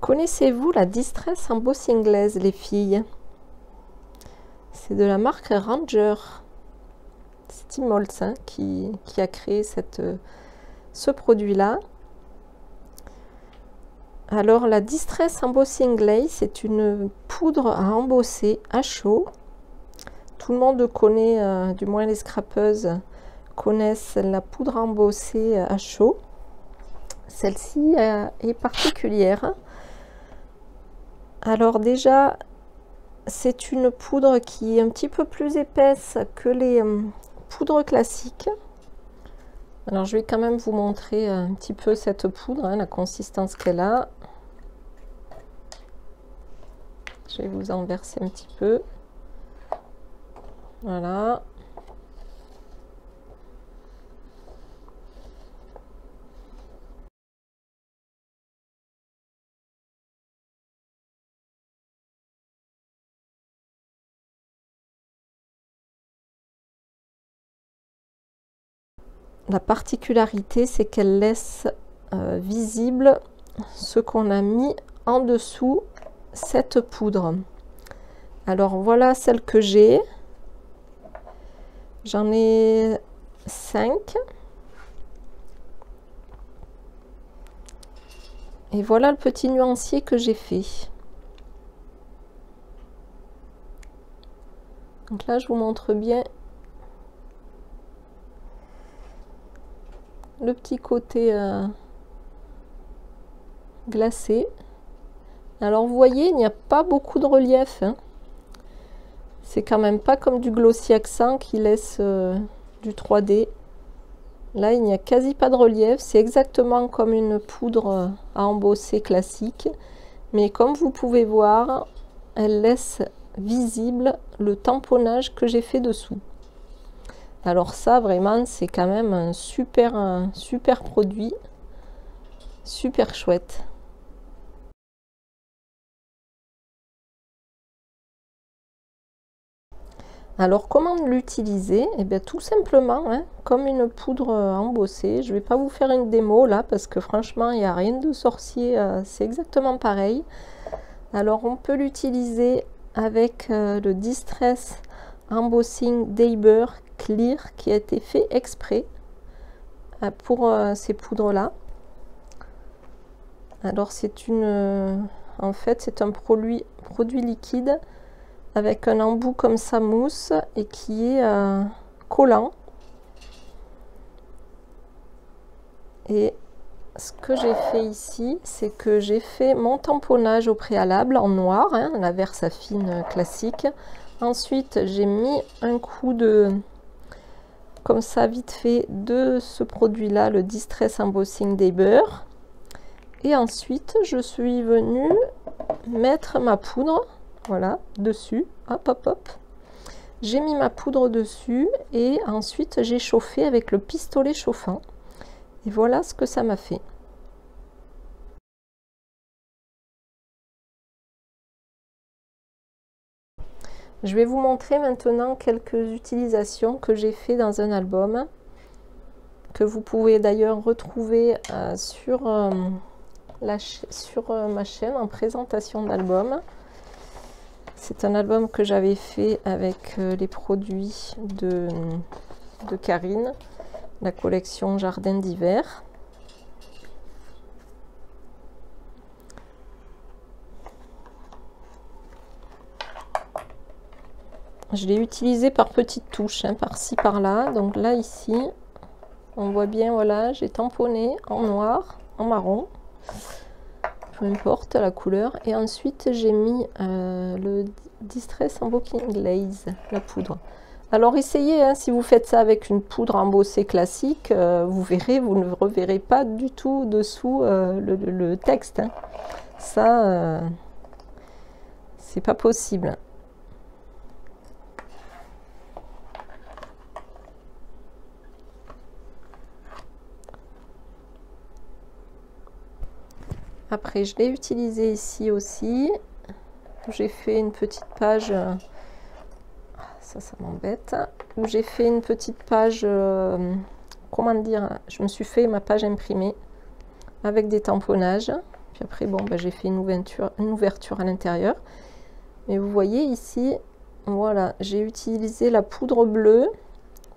Connaissez-vous la Distress Embossing Glaze, les filles? C'est de la marque Ranger. C'est Tim Holtz hein, qui a créé ce produit-là. Alors la Distress Embossing Glaze, c'est une poudre à embosser à chaud. Tout le monde connaît, du moins les scrapeuses connaissent la poudre à embosser à chaud. Celle-ci est particulière. Alors déjà, c'est une poudre qui est un petit peu plus épaisse que les poudres classiques. Alors je vais quand même vous montrer un petit peu cette poudre, hein, la consistance qu'elle a. Je vais vous en verser un petit peu. Voilà. La particularité, c'est qu'elle laisse visible ce qu'on a mis en dessous cette poudre. Alors voilà celle que j'ai. J'en ai 5. Et voilà le petit nuancier que j'ai fait. Donc là, je vous montre bien le petit côté glacé. Alors vous voyez, il n'y a pas beaucoup de relief. Hein. C'est quand même pas comme du glossy accent qui laisse du 3D. Là, il n'y a quasi pas de relief. C'est exactement comme une poudre à embosser classique. Mais comme vous pouvez voir, elle laisse visible le tamponnage que j'ai fait dessous. Alors ça, vraiment, c'est quand même un super produit. Super chouette. Alors comment l'utiliser? Eh bien tout simplement, hein, comme une poudre embossée. Je ne vais pas vous faire une démo là parce que franchement il n'y a rien de sorcier, c'est exactement pareil. Alors on peut l'utiliser avec le Distress Embossing Daber Clear qui a été fait exprès pour ces poudres là. Alors c'est en fait c'est un produit liquide avec un embout comme ça mousse et qui est collant. Et ce que j'ai fait ici, c'est que j'ai fait mon tamponnage au préalable en noir, hein, la Versafine classique. Ensuite, j'ai mis un coup de, comme ça vite fait, de ce produit-là, le Distress Embossing Daber. Et ensuite, je suis venue mettre ma poudre. Voilà, dessus, hop, hop, hop. J'ai mis ma poudre dessus et ensuite j'ai chauffé avec le pistolet chauffant. Et voilà ce que ça m'a fait. Je vais vous montrer maintenant quelques utilisations que j'ai fait dans un album, que vous pouvez d'ailleurs retrouver sur ma chaîne en présentation d'album. C'est un album que j'avais fait avec les produits de Karine, la collection Jardin d'hiver. Je l'ai utilisé par petites touches, hein, par-ci par-là. Donc là, ici, on voit bien, voilà, j'ai tamponné en noir, en marron. Peu importe la couleur. Et ensuite, j'ai mis le Distress Embossing Glaze, la poudre. Alors, essayez, hein, si vous faites ça avec une poudre embossée classique, vous verrez, vous ne reverrez pas du tout dessous le texte. Hein. Ça, c'est pas possible. Après, je l'ai utilisé ici aussi. J'ai fait une petite page, ça m'embête, où j'ai fait une petite page comment dire, je me suis fait ma page imprimée avec des tamponnages. Puis après, bon, ben, j'ai fait une ouverture à l'intérieur. Mais vous voyez ici, voilà, j'ai utilisé la poudre bleue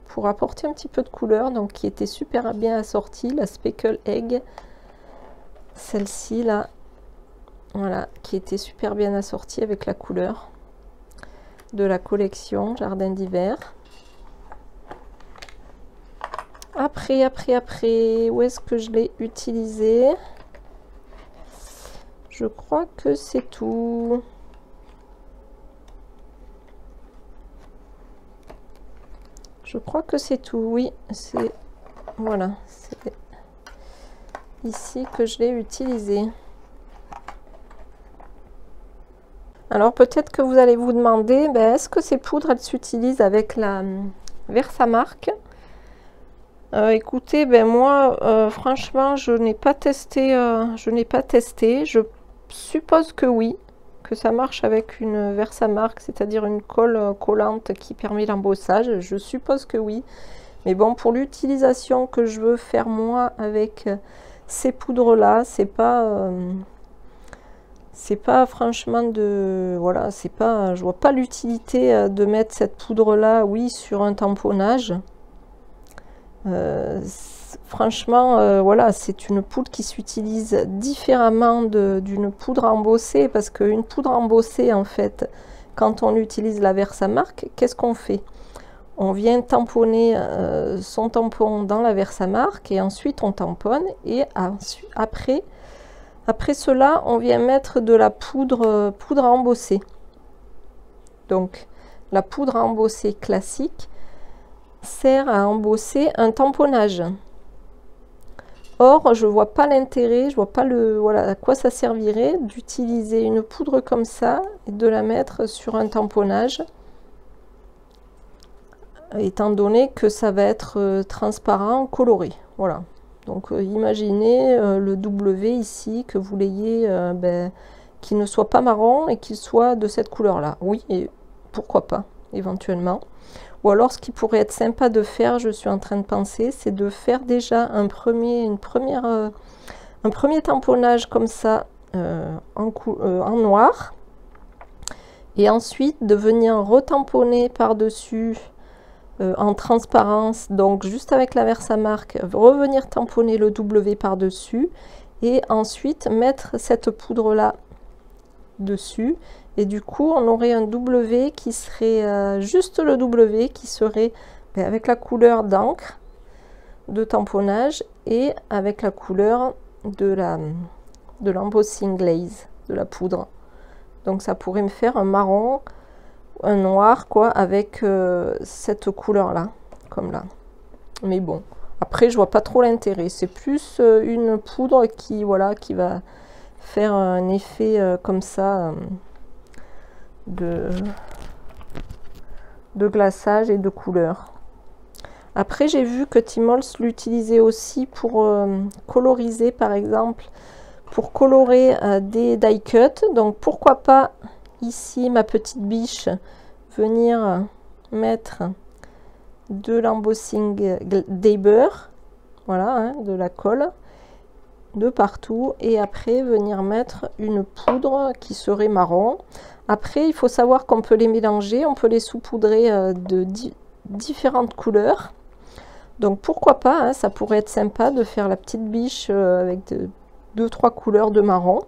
pour apporter un petit peu de couleur, donc qui était super bien assortie, la Speckle Egg, celle-ci là, voilà, qui était super bien assortie avec la couleur de la collection Jardin d'hiver. Après, où est-ce que je l'ai utilisé? Je crois que c'est tout. Je crois que c'est tout, oui, c'est voilà, c'est ici que je l'ai utilisé. Alors peut-être que vous allez vous demander, ben, est-ce que ces poudres, elles s'utilisent avec la Versamark? Écoutez, ben moi, franchement, je n'ai pas testé. Je suppose que oui, que ça marche avec une Versamark, c'est-à-dire une colle collante qui permet l'embossage. Je suppose que oui. Mais bon, pour l'utilisation que je veux faire moi avec ces poudres-là, c'est pas franchement de... Voilà, c'est pas... Je vois pas l'utilité de mettre cette poudre-là, oui, sur un tamponnage. Franchement, voilà, c'est une poudre qui s'utilise différemment d'une poudre embossée, parce qu'une poudre embossée, en fait, quand on utilise la Versamark, qu'est-ce qu'on fait? On vient tamponner son tampon dans la Versamark et ensuite on tamponne, et après cela, on vient mettre de la poudre à embosser. Donc, la poudre à embosser classique sert à embosser un tamponnage. Or, je vois pas l'intérêt, je vois pas voilà, à quoi ça servirait d'utiliser une poudre comme ça et de la mettre sur un tamponnage, étant donné que ça va être transparent, coloré. Voilà. Donc, imaginez le W ici, que vous l'ayez, qu'il ne soit pas marron et qu'il soit de cette couleur-là. Oui, et pourquoi pas, éventuellement. Ou alors, ce qui pourrait être sympa de faire, je suis en train de penser, c'est de faire déjà un premier tamponnage comme ça en noir, et ensuite de venir retamponner par-dessus en transparence, donc juste avec la Versamark, revenir tamponner le W par-dessus, et ensuite mettre cette poudre-là dessus. Et du coup, on aurait un W qui serait juste le W qui serait avec la couleur d'encre de tamponnage et avec la couleur de l'embossing glaze, de la poudre. Donc ça pourrait me faire un marron, un noir, quoi, avec cette couleur-là, comme là. Mais bon, après, je vois pas trop l'intérêt. C'est plus une poudre qui, voilà, qui va faire un effet comme ça. De glaçage et de couleur. Après, j'ai vu que Timols l'utilisait aussi pour coloriser, par exemple, pour colorer des die cuts. Donc pourquoi pas ici, ma petite biche, venir mettre de l'embossing Daber, voilà, hein, de la colle de partout, et après venir mettre une poudre qui serait marron. Après, il faut savoir qu'on peut les mélanger, on peut les saupoudrer de différentes couleurs. Donc pourquoi pas, hein, ça pourrait être sympa de faire la petite biche avec 2-3 couleurs de marron,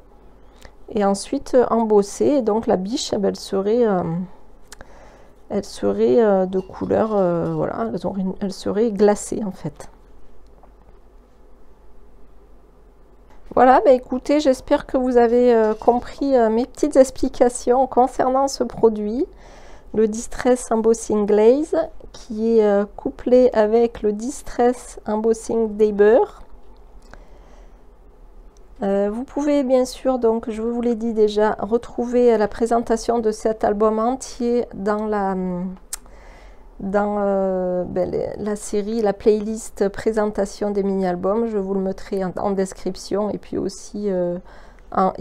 et ensuite embosser. Et donc la biche, elle serait de couleur, voilà, elle serait glacée en fait. Voilà, bah écoutez, j'espère que vous avez compris mes petites explications concernant ce produit, le Distress Embossing Glaze, qui est couplé avec le Distress Embossing Daber. Vous pouvez bien sûr, donc je vous l'ai dit déjà, retrouver la présentation de cet album entier dans la série, la playlist présentation des mini-albums. Je vous le mettrai en description, et puis aussi en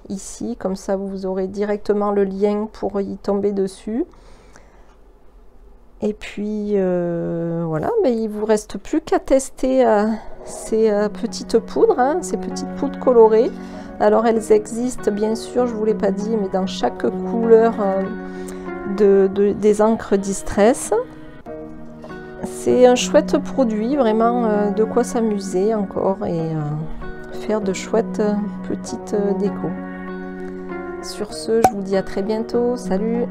ici, comme ça vous aurez directement le lien pour y tomber dessus. Et puis voilà, mais il vous reste plus qu'à tester ces petites poudres, hein, ces petites poudres colorées. Alors elles existent bien sûr, je ne vous l'ai pas dit, mais dans chaque couleur des encres Distress. C'est un chouette produit, vraiment de quoi s'amuser encore et faire de chouettes petites décos. Sur ce, je vous dis à très bientôt. Salut!